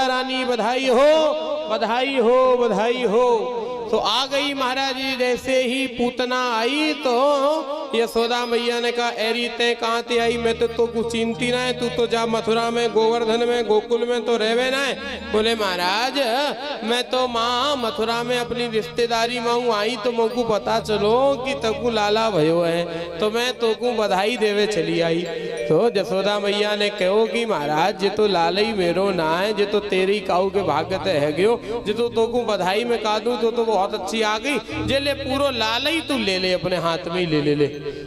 यशोदा रानी बधाई हो, बधाई हो, बधाई हो। तो आ गई महाराज जी। जैसे ही पूतना आई तो यशोदा मैया ने कहा, एरी ते कहाँ ते आई, मैं तो कुछ चिंती ना है, तू तो जा मथुरा में, गोवर्धन में, गोकुल में तो रहवे ना है। बोले महाराज मैं तो माँ मथुरा में अपनी रिश्तेदारी में हूँ आई, तो मुझको पता चलो कि तकू लाला भयो है, तो मैं तोकू बधाई देवे चली आई। तो यशोदा मैया ने कहो कि महाराज जे तो लाल ही मेरो ना है, जे तो तेरी काऊ के भाग्यत है गयो, जे तो तोकू बधाई में का दूं तो बहुत अच्छी आ गई। जे ले पूरो लाला ही तू ले ले, अपने हाथ में ही ले ले।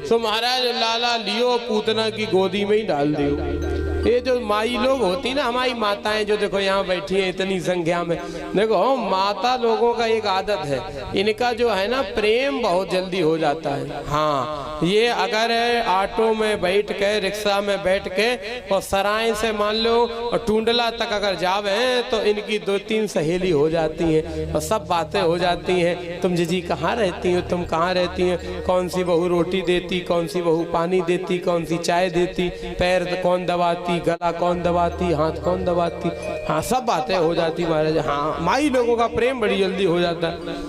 तो महाराज लाला लियो, पूतना की गोदी में ही डाल दियो। ये जो माई लोग होती ना, हमारी माताएं जो देखो यहाँ बैठी है इतनी संख्या में, देखो माता लोगों का एक आदत है, इनका जो है ना प्रेम बहुत जल्दी हो जाता है। हाँ, ये अगर ऑटो में बैठ के, रिक्शा में बैठ के और सराय से मान लो और टूंडला तक अगर जावे तो इनकी 2-3 सहेली हो जाती हैं और सब बातें हो जाती हैं। तुम जी कहाँ रहती हो, तुम कहाँ रहती हो, कौन सी बहू रोटी देती, कौन सी बहू पानी देती, कौन सी चाय देती, पैर कौन दबाती, गला कौन दबाती, हाथ कौन दबाती, हाँ सब बातें हो जाती महाराज। हाँ, माई लोगों का प्रेम बड़ी जल्दी हो जाता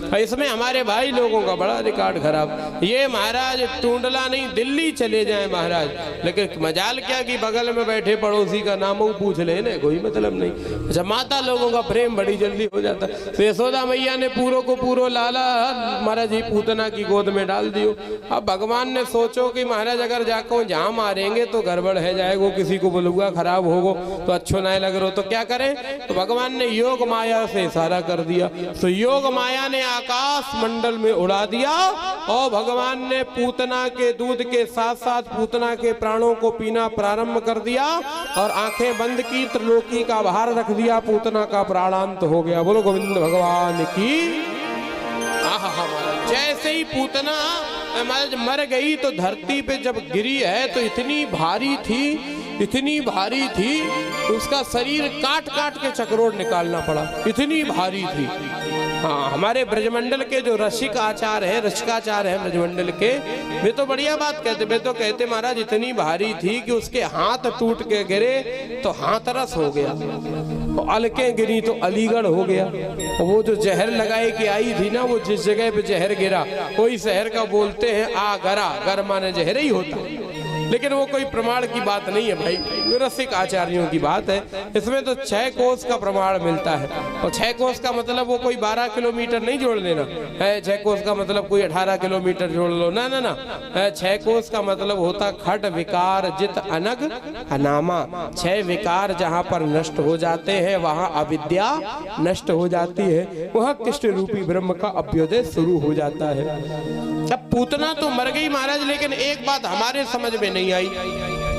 है। इसमें हमारे भाई लोगों का बड़ा रिकॉर्ड खराब। ये महाराज टूंडला नहीं दिल्ली चले जाए महाराज, लेकिन मजाल क्या कि बगल में बैठे पड़ोसी का नाम पूछ ले ना, कोई मतलब नहीं। अच्छा, माता लोगों का प्रेम बड़ी जल्दी हो जाता है। तो यशोदा मैया ने पूरो को पूरो लाला महाराज जी पूतना की गोद में डाल दियो। अब भगवान ने सोचो कि महाराज अगर जाकर जहाँ मारेंगे तो गड़बड़ है जाएगा, किसी को बोलूंगा खराब होगो तो अच्छो नहीं लग रहा, तो क्या करें। तो भगवान ने योग माया से इशारा कर दिया। तो योग माया ने आकाश मंडल में उड़ा दिया और भगवान ने पूतना के दूध के साथ साथ पूतना के प्राणों को पीना प्रारंभ कर दिया और आंखें बंद की, त्रिलोकी का भार रख दिया, पूतना का प्राणांत हो गया। बोलो गोविंद भगवान की। जैसे ही पूतना मर गई तो धरती पे जब गिरी है तो इतनी भारी थी, उसका शरीर काट काट के चक्रोड़ निकालना पड़ा, इतनी भारी थी। हाँ, हमारे ब्रजमंडल के जो रसिकाचार्य है ब्रजमंडल के, वे तो बढ़िया बात कहते, वे तो कहते महाराज इतनी भारी थी कि उसके हाथ टूट के गिरे तो हाथरस हो गया, और अलके गिरी तो अलीगढ़ हो गया। और वो जो जहर लगाए के आई थी ना, वो जिस जगह पे जहर गिरा कोई शहर का बोलते हैं आगरा, गर माने जहर ही होता, लेकिन वो कोई प्रमाण की बात नहीं है भाई, रसिक आचार्यों की बात है। इसमें तो 6 कोस का प्रमाण मिलता है, और 6 कोस का मतलब वो कोई 12 किलोमीटर नहीं जोड़ लेना है। 6 कोस का मतलब कोई 18 किलोमीटर जोड़ लो ना ना ना। 6 कोस का मतलब होता खट विकार जित अनग अनामा। 6 विकार जहाँ पर नष्ट हो जाते हैं वहाँ अविद्या नष्ट हो जाती है, वहाँ कृष्ण रूपी ब्रह्म का अभ्युदय शुरू हो जाता है। अब पूतना तो मर गई महाराज, लेकिन एक बात हमारे समझ में नहीं आई,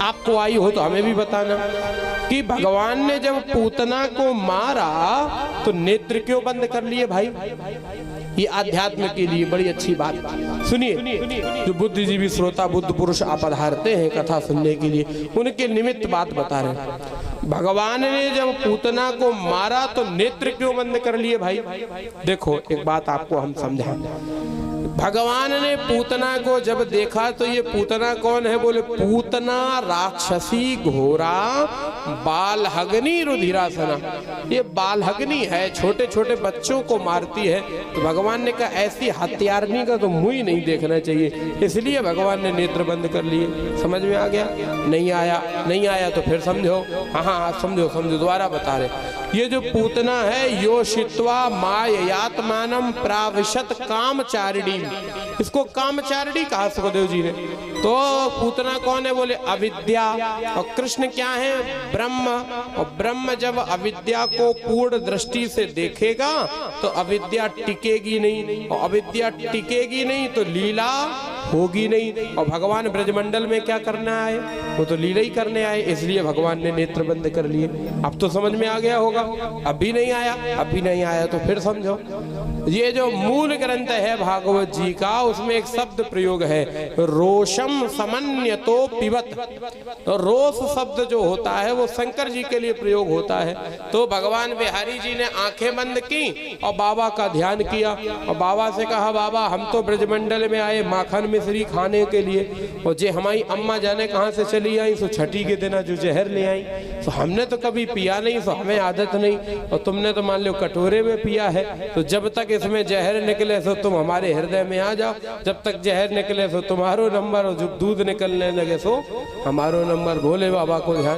आपको आई हो तो हमें भी बताना, कि भगवान ने जब पूतना को मारा तो नेत्र क्यों बंद कर लिए भाई। ये आध्यात्म के लिए बड़ी अच्छी बात। सुनिए, जो बुद्धिजीवी श्रोता बुद्ध पुरुष आप पधारते हैं कथा सुनने के लिए, उनके निमित्त बात बता रहे हैं। भगवान ने जब पूतना को मारा तो नेत्र क्यों बंद कर लिए भाई। देखो एक बात आपको हम समझाएं। भगवान ने पूतना को जब देखा तो ये पूतना कौन है, बोले पूतना राक्षसी घोरा बालहग्नि रुधिरासना, ये बालहग्नि है, छोटे छोटे बच्चों को मारती है। तो भगवान ने कहा ऐसी हत्यारनी का तो मुंह ही नहीं देखना चाहिए, इसलिए भगवान ने नेत्र बंद कर लिए। समझ में आ गया? नहीं आया तो फिर समझो। हाँ समझो दोबारा बता रहे। ये जो पूतना है योषित्वा माययात्मानम प्राविशत कामचारिणी, इसको कामचारिणी कहा सुखदेव जी ने। तो पूतना कौन है, बोले अविद्या, और कृष्ण क्या है, ब्रह्म। और ब्रह्म जब अविद्या को पूर्ण दृष्टि से देखेगा तो अविद्या टिकेगी नहीं, और अविद्या टिकेगी नहीं तो लीला होगी नहीं। और भगवान ब्रजमंडल में क्या करना आए, वो तो लीला ही करने आए, इसलिए भगवान ने नेत्र बंद कर लिए। अब तो समझ में आ गया होगा। अभी नहीं आया तो फिर समझो। ये जो मूल ग्रंथ है भागवत जी का, उसमें एक शब्द प्रयोग है, रोषम समन्यतो पिबत। तो रोष शब्द जो होता है वो शंकर जी के लिए प्रयोग होता है। तो भगवान बिहारी जी ने आंखें बंद की और बाबा का ध्यान किया और बाबा से कहा, बाबा हम तो ब्रजमंडल में आए माखन मिश्री खाने के लिए, और जे हमारी अम्मा जाने कहाँ से चली आई, सो छठी के दिन जो जहर ले आई, तो हमने तो कभी पिया नहीं, सो हमें आदत नहीं, और तुमने तो मान लो कटोरे में पिया है, तो जब तक इसमें जहर निकले सो तुम हमारे हृदय में आ जाओ, जब तक जहर निकले सो तुम्हारो नंबर, और जब दूध निकलने लगे सो हमारो नंबर। भोले बाबा को ध्यान